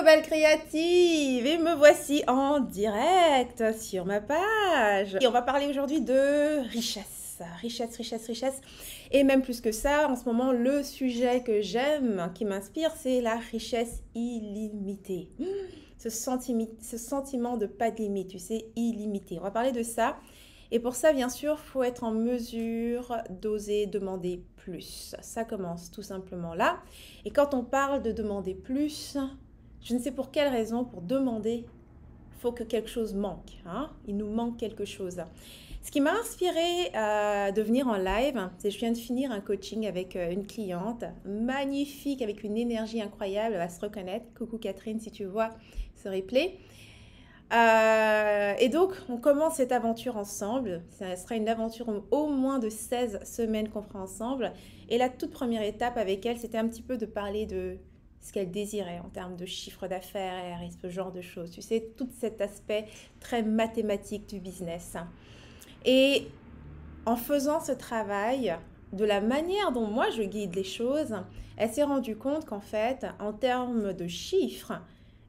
Belle créative, et me voici en direct sur ma page. Et on va parler aujourd'hui de richesse, richesse, richesse, richesse. Et même plus que ça, en ce moment, le sujet que j'aime, qui m'inspire, c'est la richesse illimitée. Ce sentiment de pas de limite, tu sais, illimité. On va parler de ça. Et pour ça, bien sûr, il faut être en mesure d'oser demander plus. Ça commence tout simplement là. Et quand on parle de demander plus, je ne sais pour quelle raison, pour demander, il faut que quelque chose manque. Hein? Il nous manque quelque chose. Ce qui m'a inspiré de venir en live, c'est que je viens de finir un coaching avec une cliente magnifique, avec une énergie incroyable, elle va se reconnaître. Coucou Catherine, si tu vois ce replay. Et donc, on commence cette aventure ensemble. Ça sera une aventure au moins de 16 semaines qu'on fera ensemble. Et la toute première étape avec elle, c'était un petit peu de parler de ce qu'elle désirait en termes de chiffre d'affaires et ce genre de choses. Tu sais, tout cet aspect très mathématique du business. Et en faisant ce travail, de la manière dont moi je guide les choses, elle s'est rendue compte qu'en fait, en termes de chiffres,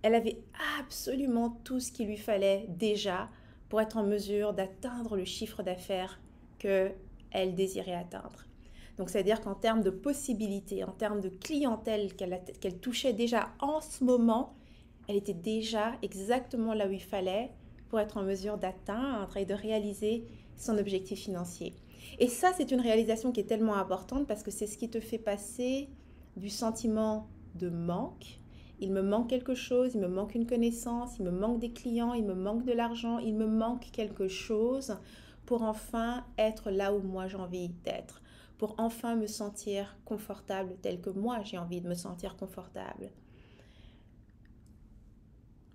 elle avait absolument tout ce qu'il lui fallait déjà pour être en mesure d'atteindre le chiffre d'affaires qu'elle désirait atteindre. Donc, c'est-à-dire qu'en termes de possibilités, en termes de clientèle qu'elle touchait déjà en ce moment, elle était déjà exactement là où il fallait pour être en mesure d'atteindre et de réaliser son objectif financier. Et ça, c'est une réalisation qui est tellement importante parce que c'est ce qui te fait passer du sentiment de manque. Il me manque quelque chose, il me manque une connaissance, il me manque des clients, il me manque de l'argent, il me manque quelque chose pour enfin être là où moi j'ai envie d'être, pour enfin me sentir confortable tel que moi j'ai envie de me sentir confortable.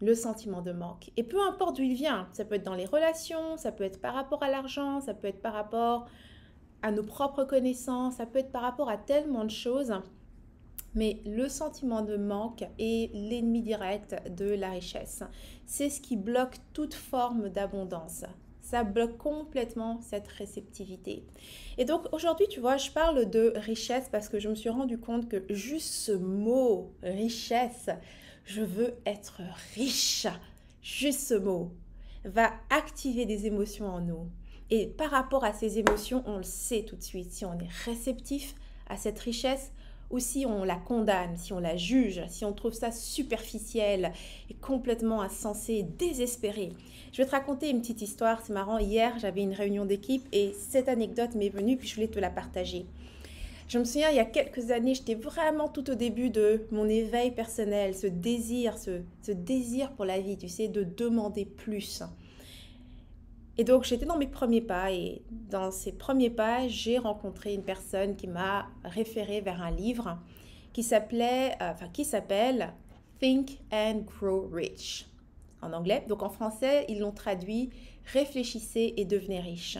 Le sentiment de manque. Et peu importe d'où il vient, ça peut être dans les relations, ça peut être par rapport à l'argent, ça peut être par rapport à nos propres connaissances, ça peut être par rapport à tellement de choses. Mais le sentiment de manque est l'ennemi direct de la richesse. C'est ce qui bloque toute forme d'abondance. Ça bloque complètement cette réceptivité. Et donc aujourd'hui, tu vois, je parle de richesse parce que je me suis rendu compte que juste ce mot richesse, je veux être riche, juste ce mot va activer des émotions en nous. Et par rapport à ces émotions, on le sait tout de suite. Si on est réceptif à cette richesse, ou si on la condamne, si on la juge, si on trouve ça superficiel et complètement insensé, désespéré. Je vais te raconter une petite histoire, c'est marrant, hier j'avais une réunion d'équipe et cette anecdote m'est venue puis je voulais te la partager. Je me souviens, il y a quelques années, j'étais vraiment tout au début de mon éveil personnel, ce désir pour la vie, tu sais, de demander plus. Et donc, j'étais dans mes premiers pas et dans ces premiers pas, j'ai rencontré une personne qui m'a référé vers un livre qui s'appelle Think and Grow Rich en anglais. Donc, en français, ils l'ont traduit Réfléchissez et devenez riche.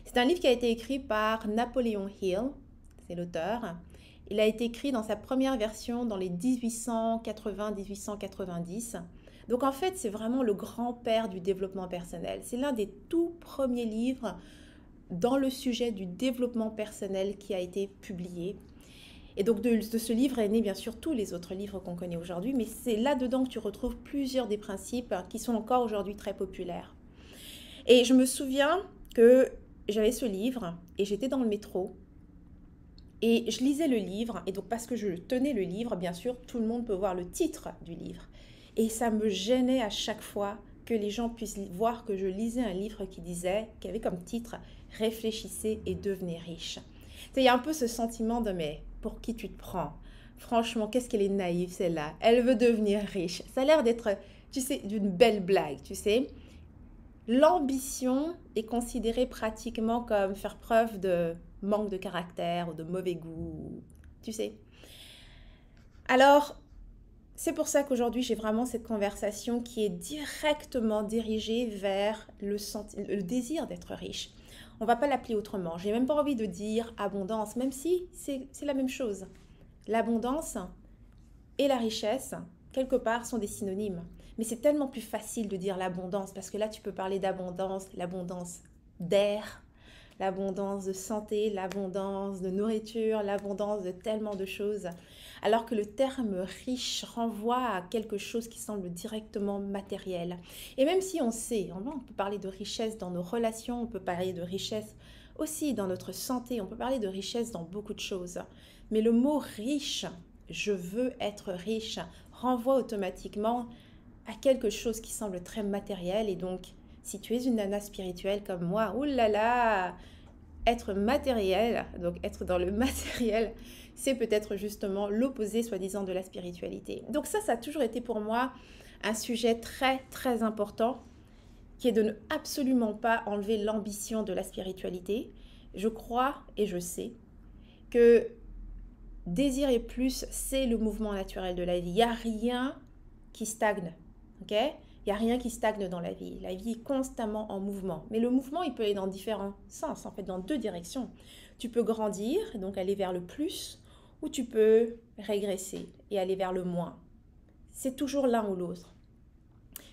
C'est un livre qui a été écrit par Napoleon Hill, c'est l'auteur. Il a été écrit dans sa première version dans les 1880-1890. Donc en fait, c'est vraiment le grand-père du développement personnel. C'est l'un des tout premiers livres dans le sujet du développement personnel qui a été publié. Et donc de ce livre est né bien sûr tous les autres livres qu'on connaît aujourd'hui, mais c'est là-dedans que tu retrouves plusieurs des principes qui sont encore aujourd'hui très populaires. Et je me souviens que j'avais ce livre et j'étais dans le métro et je lisais le livre, et donc parce que je tenais le livre, bien sûr, tout le monde peut voir le titre du livre. Et ça me gênait à chaque fois que les gens puissent voir que je lisais un livre qui avait comme titre « Réfléchissez et devenez riche ». Il y a un peu ce sentiment de « mais pour qui tu te prends ?» Franchement, qu'est-ce qu'elle est naïve celle-là. Elle veut devenir riche. Ça a l'air d'être, tu sais, d'une belle blague, tu sais. L'ambition est considérée pratiquement comme faire preuve de manque de caractère ou de mauvais goût, tu sais. Alors, c'est pour ça qu'aujourd'hui, j'ai vraiment cette conversation qui est directement dirigée vers le désir d'être riche. On ne va pas l'appeler autrement. Je n'ai même pas envie de dire abondance, même si c'est la même chose. L'abondance et la richesse, quelque part, sont des synonymes. Mais c'est tellement plus facile de dire l'abondance, parce que là, tu peux parler d'abondance, l'abondance d'air, l'abondance de santé, l'abondance de nourriture, l'abondance de tellement de choses. Alors que le terme riche renvoie à quelque chose qui semble directement matériel. Et même si on sait, on peut parler de richesse dans nos relations, on peut parler de richesse aussi dans notre santé, on peut parler de richesse dans beaucoup de choses. Mais le mot riche, je veux être riche, renvoie automatiquement à quelque chose qui semble très matériel. Et donc, si tu es une nana spirituelle comme moi, oulala, être matériel, donc être dans le matériel, c'est peut-être justement l'opposé, soi-disant, de la spiritualité. Donc ça a toujours été pour moi un sujet très, très important, qui est de ne absolument pas enlever l'ambition de la spiritualité. Je crois et je sais que désirer plus, c'est le mouvement naturel de la vie. Il n'y a rien qui stagne, ok? Il n'y a rien qui stagne dans la vie. La vie est constamment en mouvement. Mais le mouvement, il peut aller dans différents sens, en fait, dans deux directions. Tu peux grandir, donc aller vers le plus, ou tu peux régresser et aller vers le moins. C'est toujours l'un ou l'autre.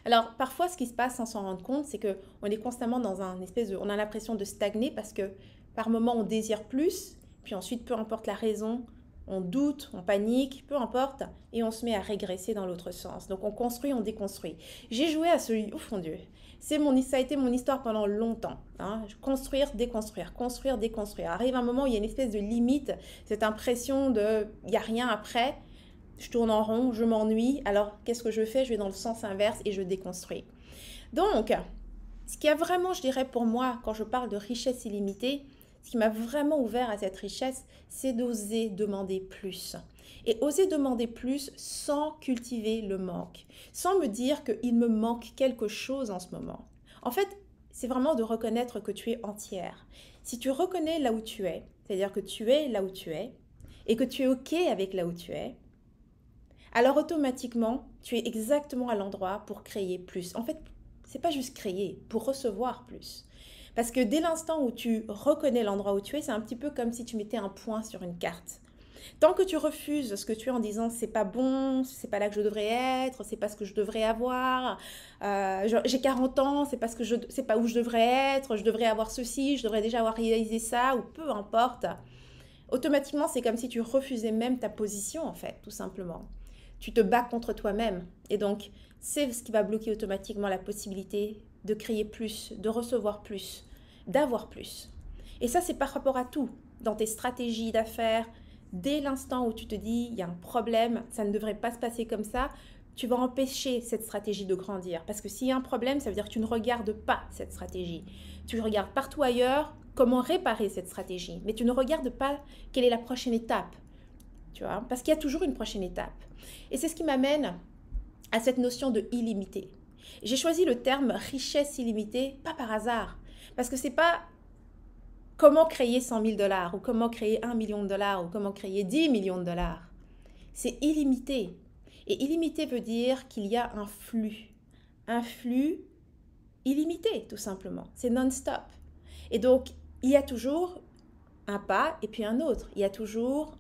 Alors, parfois, ce qui se passe sans s'en rendre compte, c'est qu'on est constamment dans un espèce de... On a l'impression de stagner parce que par moment, on désire plus, puis ensuite, peu importe la raison, on doute, on panique, peu importe, et on se met à régresser dans l'autre sens. Donc, on construit, on déconstruit. J'ai joué à ce... Ouf, mon Dieu, ça a été mon histoire pendant longtemps. Hein. Construire, déconstruire, construire, déconstruire. Arrive un moment où il y a une espèce de limite, cette impression de... Il n'y a rien après. Je tourne en rond, je m'ennuie. Alors, qu'est-ce que je fais? Je vais dans le sens inverse et je déconstruis. Donc, ce qui a vraiment, je dirais pour moi, quand je parle de richesse illimitée, ce qui m'a vraiment ouvert à cette richesse, c'est d'oser demander plus. Et oser demander plus sans cultiver le manque, sans me dire qu'il me manque quelque chose en ce moment. En fait, c'est vraiment de reconnaître que tu es entière. Si tu reconnais là où tu es, c'est-à-dire que tu es là où tu es, et que tu es OK avec là où tu es, alors automatiquement, tu es exactement à l'endroit pour créer plus. En fait, c'est pas juste créer, pour recevoir plus. Parce que dès l'instant où tu reconnais l'endroit où tu es, c'est un petit peu comme si tu mettais un point sur une carte. Tant que tu refuses ce que tu es en disant c'est pas bon, c'est pas là que je devrais être, c'est pas ce que je devrais avoir, j'ai 40 ans, c'est pas où je devrais être, je devrais avoir ceci, je devrais déjà avoir réalisé ça, ou peu importe, automatiquement c'est comme si tu refusais même ta position en fait, tout simplement. Tu te bats contre toi-même. Et donc, c'est ce qui va bloquer automatiquement la possibilité de créer plus, de recevoir plus, d'avoir plus. Et ça, c'est par rapport à tout. Dans tes stratégies d'affaires, dès l'instant où tu te dis, il y a un problème, ça ne devrait pas se passer comme ça, tu vas empêcher cette stratégie de grandir. Parce que s'il y a un problème, ça veut dire que tu ne regardes pas cette stratégie. Tu regardes partout ailleurs comment réparer cette stratégie. Mais tu ne regardes pas quelle est la prochaine étape. Tu vois, parce qu'il y a toujours une prochaine étape. Et c'est ce qui m'amène à cette notion de illimité. J'ai choisi le terme richesse illimitée, pas par hasard, parce que c'est pas comment créer 100 000 $ ou comment créer 1 million de dollars ou comment créer 10 millions de dollars. C'est illimité. Et illimité veut dire qu'il y a un flux illimité, tout simplement. C'est non-stop. Et donc, il y a toujours un pas et puis un autre. Il y a toujours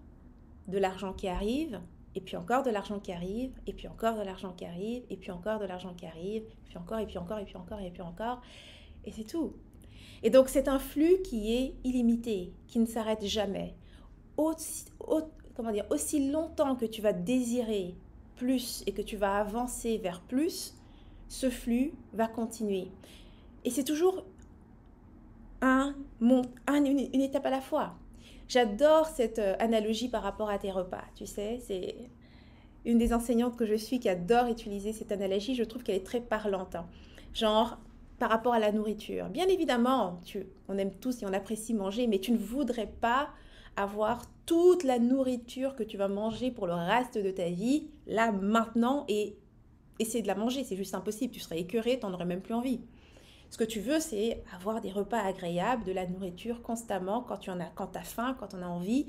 de l'argent qui arrive, et puis encore de l'argent qui arrive, et puis encore de l'argent qui arrive, et puis encore de l'argent qui arrive, et puis encore, et puis encore, et puis encore, et puis encore, et c'est tout. Et donc c'est un flux qui est illimité, qui ne s'arrête jamais. Aussi longtemps que tu vas désirer plus et que tu vas avancer vers plus, ce flux va continuer. Et c'est toujours une étape à la fois. J'adore cette analogie par rapport à tes repas, tu sais, c'est une des enseignantes que je suis qui adore utiliser cette analogie, je trouve qu'elle est très parlante. Hein. Genre, par rapport à la nourriture. Bien évidemment, on aime tous et on apprécie manger, mais tu ne voudrais pas avoir toute la nourriture que tu vas manger pour le reste de ta vie, là, maintenant, et essayer de la manger, c'est juste impossible, tu serais écœuré, tu n'en aurais même plus envie. Ce que tu veux, c'est avoir des repas agréables, de la nourriture constamment quand tu as faim, quand on a envie,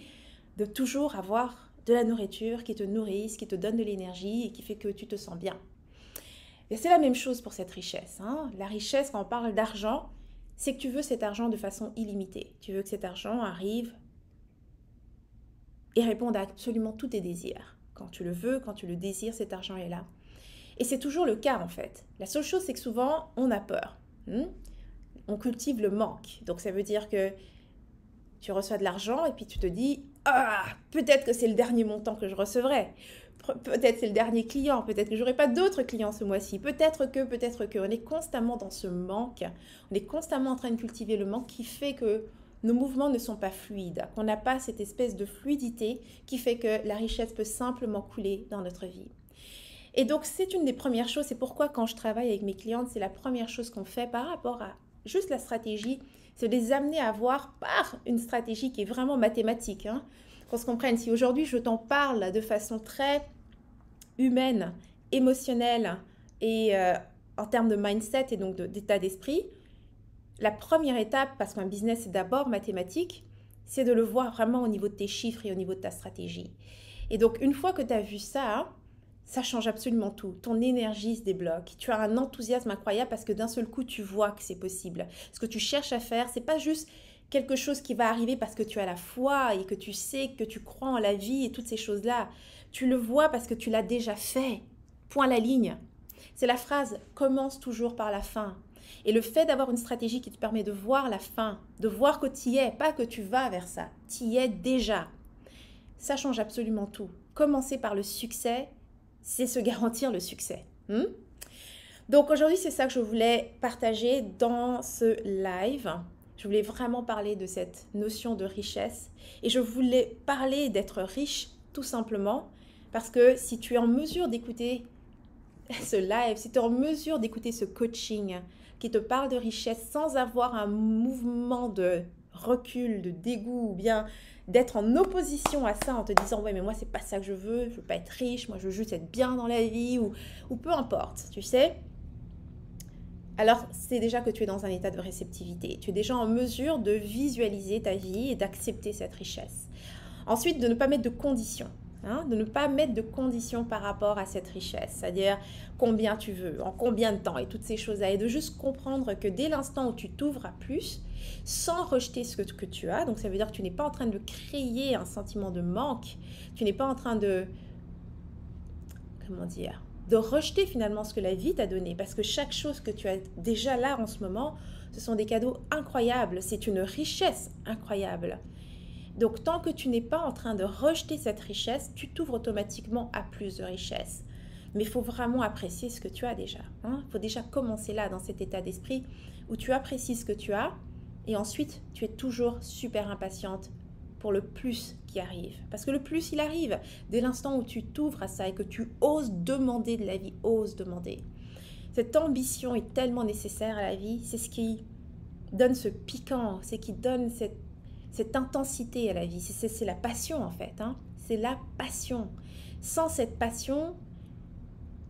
de toujours avoir de la nourriture qui te nourrisse, qui te donne de l'énergie et qui fait que tu te sens bien. Et c'est la même chose pour cette richesse. Hein. La richesse, quand on parle d'argent, c'est que tu veux cet argent de façon illimitée. Tu veux que cet argent arrive et réponde à absolument tous tes désirs. Quand tu le veux, quand tu le désires, cet argent est là. Et c'est toujours le cas en fait. La seule chose, c'est que souvent, on a peur. on cultive le manque. Donc ça veut dire que tu reçois de l'argent et puis tu te dis, ah, peut-être que c'est le dernier montant que je recevrai. Peut-être c'est le dernier client, peut-être que j'aurai pas d'autres clients ce mois-ci, peut-être que. On est constamment dans ce manque, on est constamment en train de cultiver le manque qui fait que nos mouvements ne sont pas fluides, qu'on n'a pas cette espèce de fluidité qui fait que la richesse peut simplement couler dans notre vie. Et donc c'est une des premières choses, c'est pourquoi quand je travaille avec mes clientes, c'est la première chose qu'on fait par rapport à juste la stratégie, c'est de les amener à voir par une stratégie qui est vraiment mathématique, hein. Qu'on se comprenne, si aujourd'hui je t'en parle de façon très humaine, émotionnelle et en termes de mindset et donc d'état d'esprit, la première étape, parce qu'un business c'est d'abord mathématique, c'est de le voir vraiment au niveau de tes chiffres et au niveau de ta stratégie. Et donc une fois que tu as vu ça, ça change absolument tout. Ton énergie se débloque. Tu as un enthousiasme incroyable parce que d'un seul coup, tu vois que c'est possible. Ce que tu cherches à faire, c'est pas juste quelque chose qui va arriver parce que tu as la foi et que tu sais que tu crois en la vie et toutes ces choses-là. Tu le vois parce que tu l'as déjà fait. Point la ligne. C'est la phrase « commence toujours par la fin ». Et le fait d'avoir une stratégie qui te permet de voir la fin, de voir que tu y es, pas que tu vas vers ça, tu y es déjà. Ça change absolument tout. Commencer par le succès, c'est se garantir le succès. Donc aujourd'hui, c'est ça que je voulais partager dans ce live. Je voulais vraiment parler de cette notion de richesse et je voulais parler d'être riche tout simplement parce que si tu es en mesure d'écouter ce live, si tu es en mesure d'écouter ce coaching qui te parle de richesse sans avoir un mouvement de recul, de dégoût ou bien d'être en opposition à ça en te disant ouais mais moi c'est pas ça que je veux pas être riche, moi je veux juste être bien dans la vie ou peu importe, tu sais. Alors c'est déjà que tu es dans un état de réceptivité, tu es déjà en mesure de visualiser ta vie et d'accepter cette richesse. Ensuite, de ne pas mettre de conditions. De ne pas mettre de conditions par rapport à cette richesse, c'est-à-dire combien tu veux, en combien de temps et toutes ces choses-là, et de juste comprendre que dès l'instant où tu t'ouvres à plus, sans rejeter ce que tu as, donc ça veut dire que tu n'es pas en train de créer un sentiment de manque, tu n'es pas en train de, de rejeter finalement ce que la vie t'a donné, parce que chaque chose que tu as déjà là en ce moment, ce sont des cadeaux incroyables, c'est une richesse incroyable. Donc, tant que tu n'es pas en train de rejeter cette richesse, tu t'ouvres automatiquement à plus de richesse. Mais il faut vraiment apprécier ce que tu as déjà. Il faut déjà commencer là, dans cet état d'esprit où tu apprécies ce que tu as et ensuite, tu es toujours super impatiente pour le plus qui arrive. Parce que le plus, il arrive dès l'instant où tu t'ouvres à ça et que tu oses demander de la vie, oses demander. Cette ambition est tellement nécessaire à la vie, c'est ce qui donne ce piquant, c'est ce qui donne cette intensité à la vie, c'est la passion en fait, c'est la passion. Sans cette passion,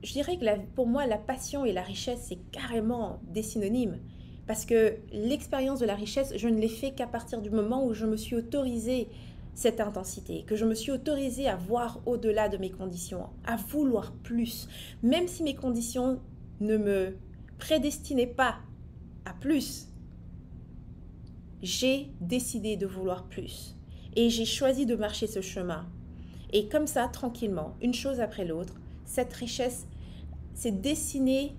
je dirais que pour moi, la passion et la richesse, c'est carrément des synonymes. Parce que l'expérience de la richesse, je ne l'ai fait qu'à partir du moment où je me suis autorisée cette intensité, que je me suis autorisée à voir au-delà de mes conditions, à vouloir plus. Même si mes conditions ne me prédestinaient pas à plus, j'ai décidé de vouloir plus et j'ai choisi de marcher ce chemin. Et comme ça, tranquillement, une chose après l'autre, cette richesse s'est dessinée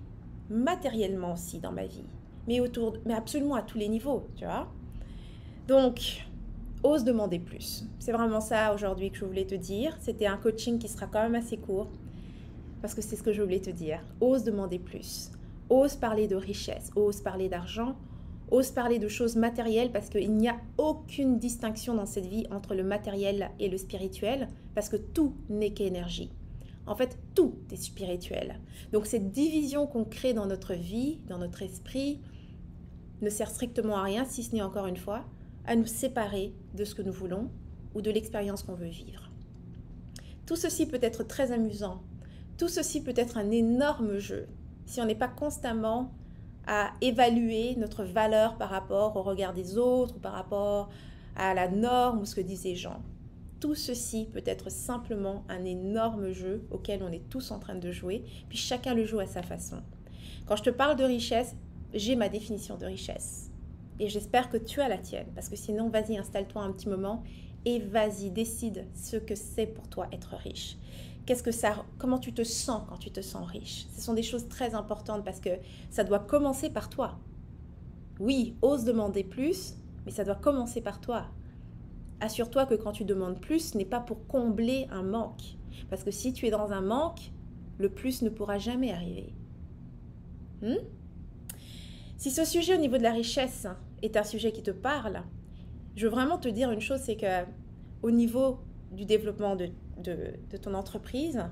matériellement aussi dans ma vie, mais absolument à tous les niveaux, tu vois. Donc, ose demander plus. C'est vraiment ça aujourd'hui que je voulais te dire. C'était un coaching qui sera quand même assez court parce que c'est ce que je voulais te dire. Ose demander plus. Ose parler de richesse, ose parler d'argent, ose parler de choses matérielles parce qu'il n'y a aucune distinction dans cette vie entre le matériel et le spirituel parce que tout n'est qu'énergie. En fait, tout est spirituel. Donc cette division qu'on crée dans notre vie, dans notre esprit, ne sert strictement à rien, si ce n'est encore une fois, à nous séparer de ce que nous voulons ou de l'expérience qu'on veut vivre. Tout ceci peut être très amusant. Tout ceci peut être un énorme jeu si on n'est pas constamment à évaluer notre valeur par rapport au regard des autres, ou par rapport à la norme ou ce que disent les gens. Tout ceci peut être simplement un énorme jeu auquel on est tous en train de jouer, puis chacun le joue à sa façon. Quand je te parle de richesse, j'ai ma définition de richesse. Et j'espère que tu as la tienne, parce que sinon, vas-y, installe-toi un petit moment et vas-y, décide ce que c'est pour toi être riche. Comment tu te sens quand tu te sens riche? Ce sont des choses très importantes parce que ça doit commencer par toi. Oui, ose demander plus, mais ça doit commencer par toi. Assure-toi que quand tu demandes plus, ce n'est pas pour combler un manque. Parce que si tu es dans un manque, le plus ne pourra jamais arriver. Si ce sujet au niveau de la richesse est un sujet qui te parle, je veux vraiment te dire une chose, c'est que au niveau du développement de ton entreprise,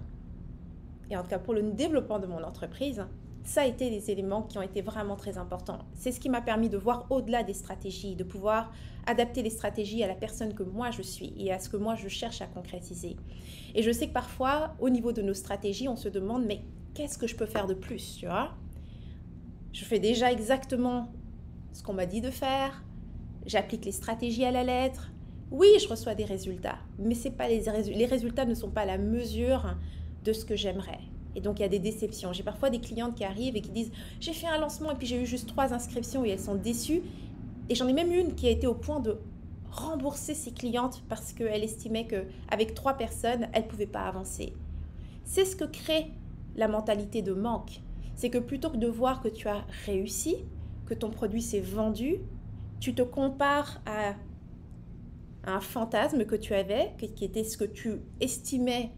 et en tout cas pour le développement de mon entreprise, ça a été des éléments qui ont été vraiment très importants. C'est ce qui m'a permis de voir au-delà des stratégies, de pouvoir adapter les stratégies à la personne que moi je suis et à ce que moi je cherche à concrétiser. Et je sais que parfois, au niveau de nos stratégies, on se demande, mais qu'est-ce que je peux faire de plus, tu vois? Je fais déjà exactement ce qu'on m'a dit de faire, j'applique les stratégies à la lettre. Oui, je reçois des résultats, mais c'est pas les résultats ne sont pas à la mesure de ce que j'aimerais. Et donc, il y a des déceptions. J'ai parfois des clientes qui arrivent et qui disent « J'ai fait un lancement et puis j'ai eu juste 3 inscriptions et elles sont déçues. » Et j'en ai même une qui a été au point de rembourser ses clientes parce qu'elle estimait qu'avec 3 personnes, elle ne pouvait pas avancer. C'est ce que crée la mentalité de manque. C'est que plutôt que de voir que tu as réussi, que ton produit s'est vendu, tu te compares à un fantasme que tu avais, qui était ce que tu estimais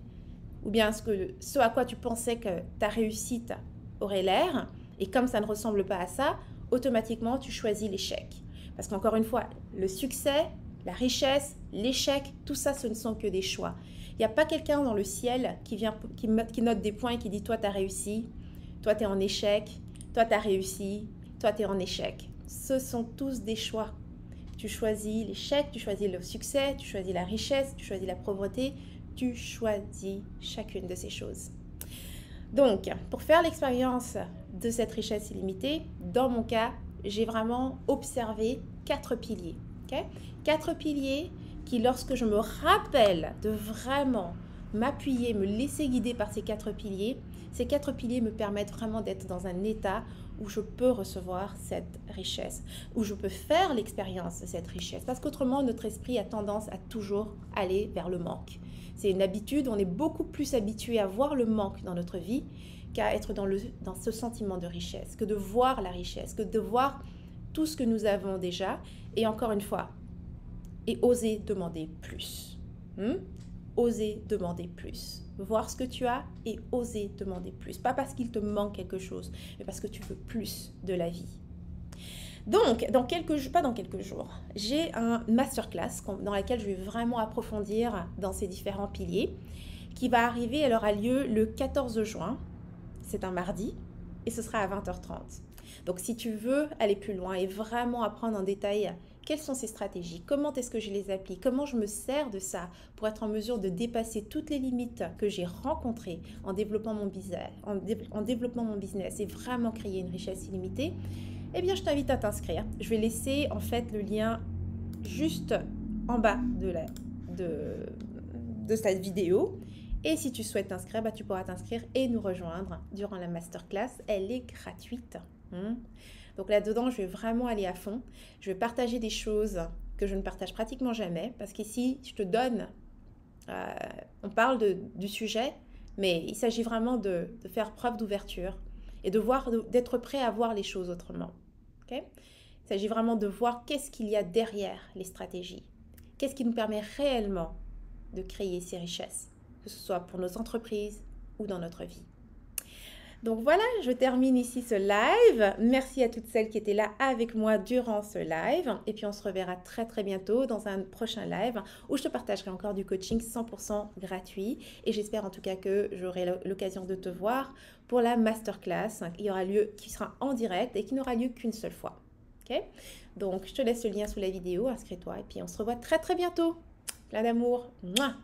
ou bien ce à quoi tu pensais que ta réussite aurait l'air, et comme ça ne ressemble pas à ça, automatiquement tu choisis l'échec. Parce qu'encore une fois, le succès, la richesse, l'échec, tout ça, ce ne sont que des choix. Il n'y a pas quelqu'un dans le ciel qui note des points et qui dit « toi, tu as réussi », « toi, tu es en échec », « toi, tu as réussi », « toi, tu es en échec ». Ce sont tous des choix. Tu choisis l'échec, tu choisis le succès, tu choisis la richesse, tu choisis la pauvreté, tu choisis chacune de ces choses. Donc, pour faire l'expérience de cette richesse illimitée, dans mon cas, j'ai vraiment observé 4 piliers. 4 piliers qui, lorsque je me rappelle de vraiment m'appuyer, me laisser guider par ces 4 piliers, ces 4 piliers me permettent vraiment d'être dans un état où je peux recevoir cette richesse, où je peux faire l'expérience de cette richesse. Parce qu'autrement, notre esprit a tendance à toujours aller vers le manque. C'est une habitude, on est beaucoup plus habitué à voir le manque dans notre vie qu'à être dans ce sentiment de richesse, que de voir la richesse, que de voir tout ce que nous avons déjà. Et encore une fois, et oser demander plus. Oser demander plus. Voir ce que tu as et oser demander plus. Pas parce qu'il te manque quelque chose, mais parce que tu veux plus de la vie. Donc, pas dans quelques jours, j'ai un masterclass dans laquelle je vais vraiment approfondir dans ces différents piliers qui va arriver, elle aura lieu le 14 juin, c'est un mardi, et ce sera à 20h30. Donc, si tu veux aller plus loin et vraiment apprendre en détail quelles sont ces stratégies, comment est-ce que je les applique, comment je me sers de ça pour être en mesure de dépasser toutes les limites que j'ai rencontrées en développant mon business, et vraiment créer une richesse illimitée, eh bien, je t'invite à t'inscrire. Je vais laisser en fait le lien juste en bas de cette vidéo. Et si tu souhaites t'inscrire, tu pourras t'inscrire et nous rejoindre durant la masterclass. Elle est gratuite. Donc là-dedans, je vais vraiment aller à fond. Je vais partager des choses que je ne partage pratiquement jamais. Parce qu'ici, je te donne... on parle du sujet, mais il s'agit vraiment de faire preuve d'ouverture et d'être prêt à voir les choses autrement. Okay? Il s'agit vraiment de voir qu'est-ce qu'il y a derrière les stratégies. Qu'est-ce qui nous permet réellement de créer ces richesses, que ce soit pour nos entreprises ou dans notre vie. Donc voilà, je termine ici ce live. Merci à toutes celles qui étaient là avec moi durant ce live. Et puis on se reverra très très bientôt dans un prochain live où je te partagerai encore du coaching 100% gratuit. Et j'espère en tout cas que j'aurai l'occasion de te voir pour la masterclass qui sera en direct et qui n'aura lieu qu'une seule fois. Okay? Donc je te laisse le lien sous la vidéo, inscris-toi et puis on se revoit très très bientôt. Plein d'amour. Mouah.